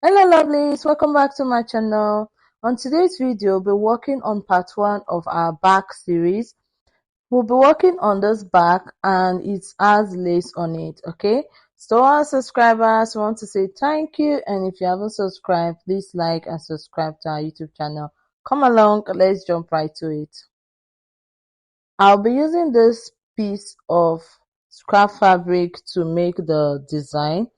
Hello lovelies, welcome back to my channel. On today's video, we'll be working on part 1 of our back series. We'll be working on this back and it has lace on it, okay? So our subscribers, we want to say thank you, and if you haven't subscribed, please like and subscribe to our YouTube channel. Come along, let's jump right to it. I'll be using this piece of scrap fabric to make the design,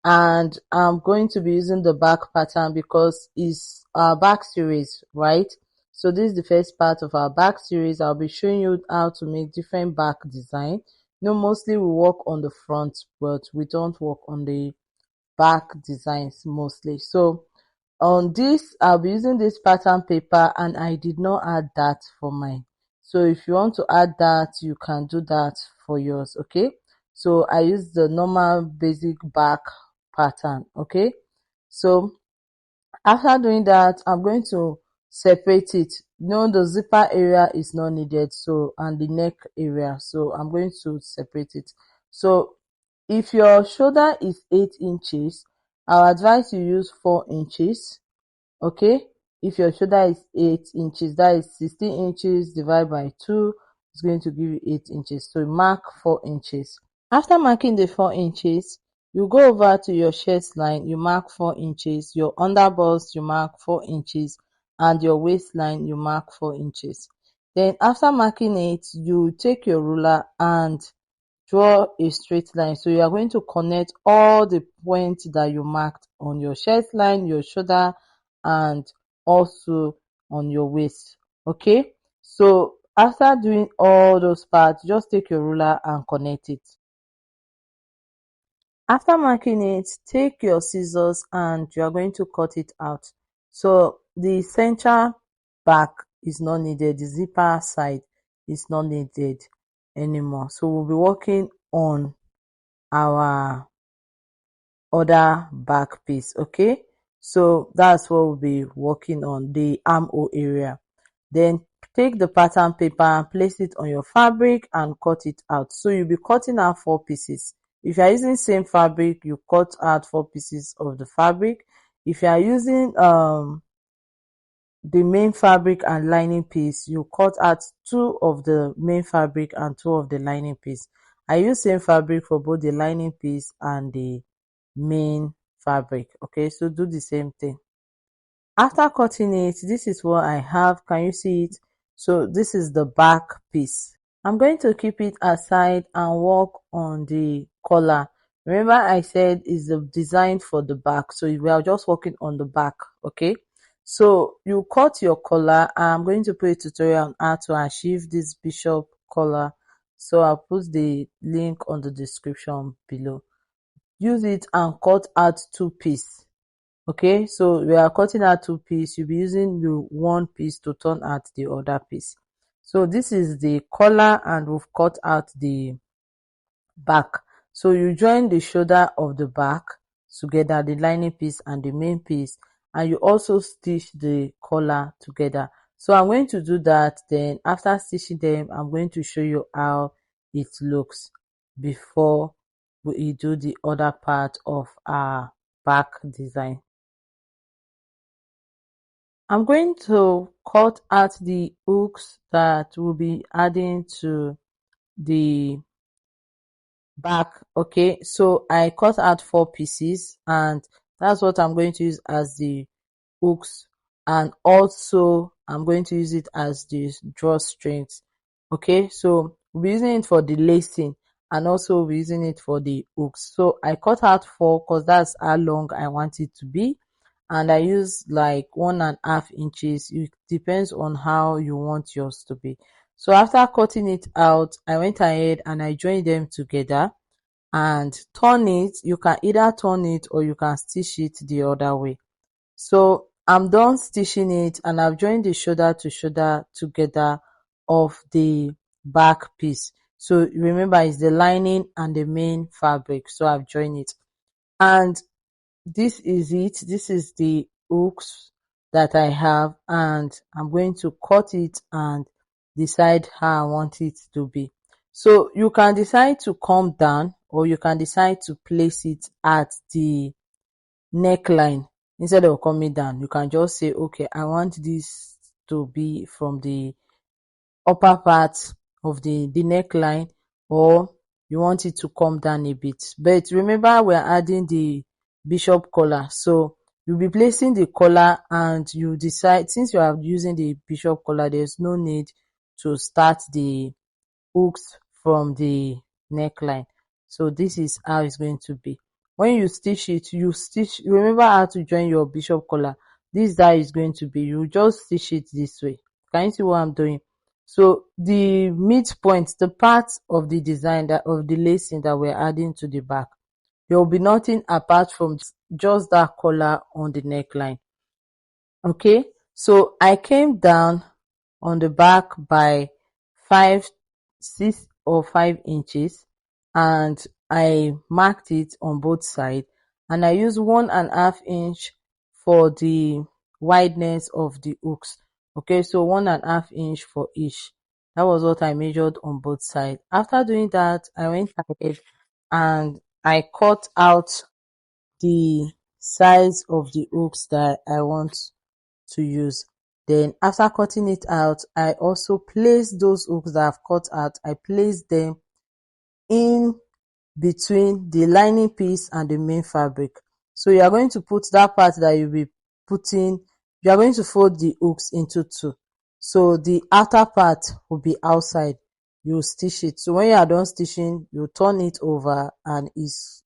and I'm going to be using the back pattern because it's our back series, right? So this is the first part of our back series. I'll be showing you how to make different back design. Mostly we work on the front, but we don't work on the back designs mostly. So on this, I'll be using this pattern paper, and I did not add that for mine. So if you want to add that, you can do that for yours, okay? So I use the normal basic back pattern, okay? So after doing that, I'm going to separate it. The zipper area is not needed, so, and the neck area, so I'm going to separate it. So if your shoulder is 8 inches, I'll advise you use 4 inches. Okay, if your shoulder is 8 inches, that is 16 inches divided by 2 is going to give you 8 inches. So mark 4 inches. After marking the 4 inches, you go over to your chest line, you mark 4 inches, your underbust you mark 4 inches, and your waistline you mark 4 inches. Then after marking it, you take your ruler and draw a straight line. So you are going to connect all the points that you marked on your chest line, your shoulder, and also on your waist. Okay, so after doing all those parts, just take your ruler and connect it. After marking it, take your scissors and you are going to cut it out. So the center back is not needed, the zipper side is not needed anymore. So we'll be working on our other back piece, okay? So that's what we'll be working on, the armhole area. Then take the pattern paper and place it on your fabric and cut it out. So you'll be cutting out 4 pieces. If you are using same fabric, you cut out 4 pieces of the fabric. If you are using the main fabric and lining piece, you cut out 2 of the main fabric and 2 of the lining piece. I use same fabric for both the lining piece and the main fabric. Okay, so do the same thing. After cutting it, this is what I have. Can you see it? So this is the back piece. I'm going to keep it aside and work on the collar. Remember I said it's designed for the back, so we are just working on the back. Okay, so you cut your collar. I'm going to put a tutorial on how to achieve this bishop collar, so I'll put the link on the description below. Use it and cut out 2 pieces. Okay, so we are cutting out 2 pieces. You'll be using the 1 piece to turn out the other piece. So this is the collar and we've cut out the back. So you join the shoulder of the back together, the lining piece and the main piece, and you also stitch the collar together. So I'm going to do that. Then after stitching them, I'm going to show you how it looks before we do the other part of our back design. I'm going to cut out the hooks that will be adding to the back. Okay, so I cut out 4 pieces and that's what I'm going to use as the hooks, and also I'm going to use it as the drawstrings. Okay, so we'll be using it for the lacing and also we'll be using it for the hooks. So I cut out 4 because that's how long I want it to be, and I use like 1.5 inches. It depends on how you want yours to be. So after cutting it out, I went ahead and I joined them together and turn it. You can either turn it or you can stitch it the other way. So I'm done stitching it and I've joined the shoulder to shoulder together of the back piece. So remember, it's the lining and the main fabric. So I've joined it, and this is it. This is the hooks that I have, and I'm going to cut it and decide how I want it to be. So you can decide to come down or you can decide to place it at the neckline. instead of coming down, you can just say, okay, I want this to be from the upper part of the neckline, or you want it to come down a bit. But remember, we're adding the bishop collar, so you'll be placing the collar and you decide, since you are using the bishop collar, there's no need to start the hooks from the neckline. So this is how it's going to be. When you stitch it, you stitch, remember how to join your bishop collar. This is how it's going to be. You just stitch it this way. Can you see what I'm doing? So the midpoint, the part of the design, that of the lacing that we're adding to the back, there will be nothing apart from just that collar on the neckline. Okay, so I came down on the back by 5, 6 or 5 inches, and I marked it on both sides, and I used 1.5 inch for the wideness of the hooks. Okay, so 1.5 inch for each. That was what I measured on both sides. After doing that, I went ahead and I cut out the size of the hooks that I want to use. Then after cutting it out, I also place those hooks that I've cut out, I place them in between the lining piece and the main fabric. So you are going to put that part that you'll be putting, you are going to fold the hooks into two. So the outer part will be outside. You stitch it. So when you are done stitching, you turn it over and it's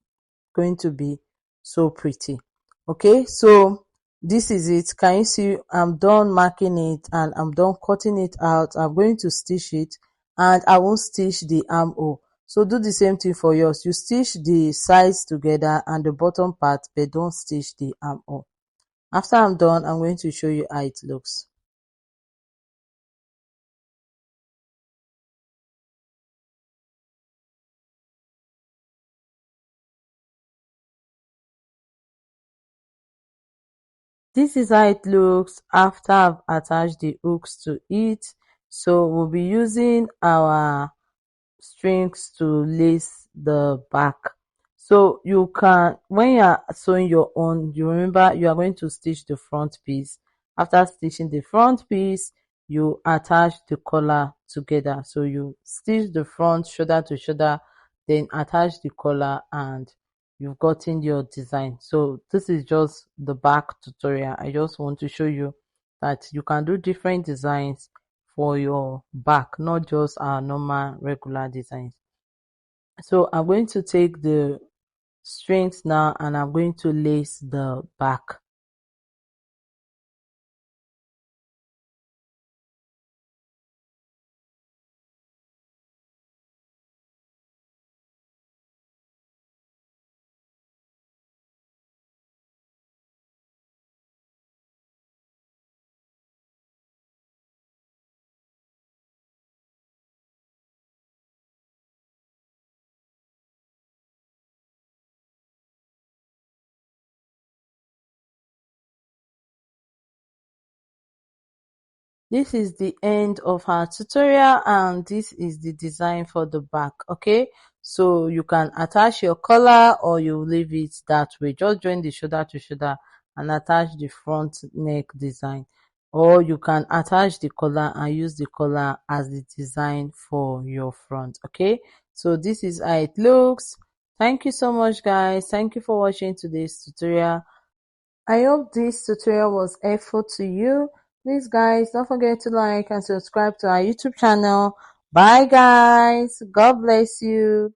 going to be so pretty. Okay, so this is it. Can you see I'm done marking it and I'm done cutting it out. I'm going to stitch it, and I won't stitch the armhole. So do the same thing for yours. You stitch the sides together and the bottom part, but don't stitch the armhole. After I'm done, I'm going to show you how it looks. This is how it looks after I've attached the hooks to it. So we'll be using our strings to lace the back. So you can, when you are sewing your own, you remember you are going to stitch the front piece. After stitching the front piece, you attach the collar together. So you stitch the front shoulder to shoulder, then attach the collar, and you've gotten your design. So this is just the back tutorial. I just want to show you that you can do different designs for your back, not just our normal regular designs. So I'm going to take the strings now and I'm going to lace the back. This is the end of our tutorial, and this is the design for the back. Okay, so you can attach your collar or you leave it that way. Just join the shoulder to shoulder and attach the front neck design, or you can attach the collar and use the collar as the design for your front. Okay, so this is how it looks. Thank you so much, guys. Thank you for watching today's tutorial. I hope this tutorial was helpful to you. Please guys, don't forget to like and subscribe to our YouTube channel. Bye guys. God bless you.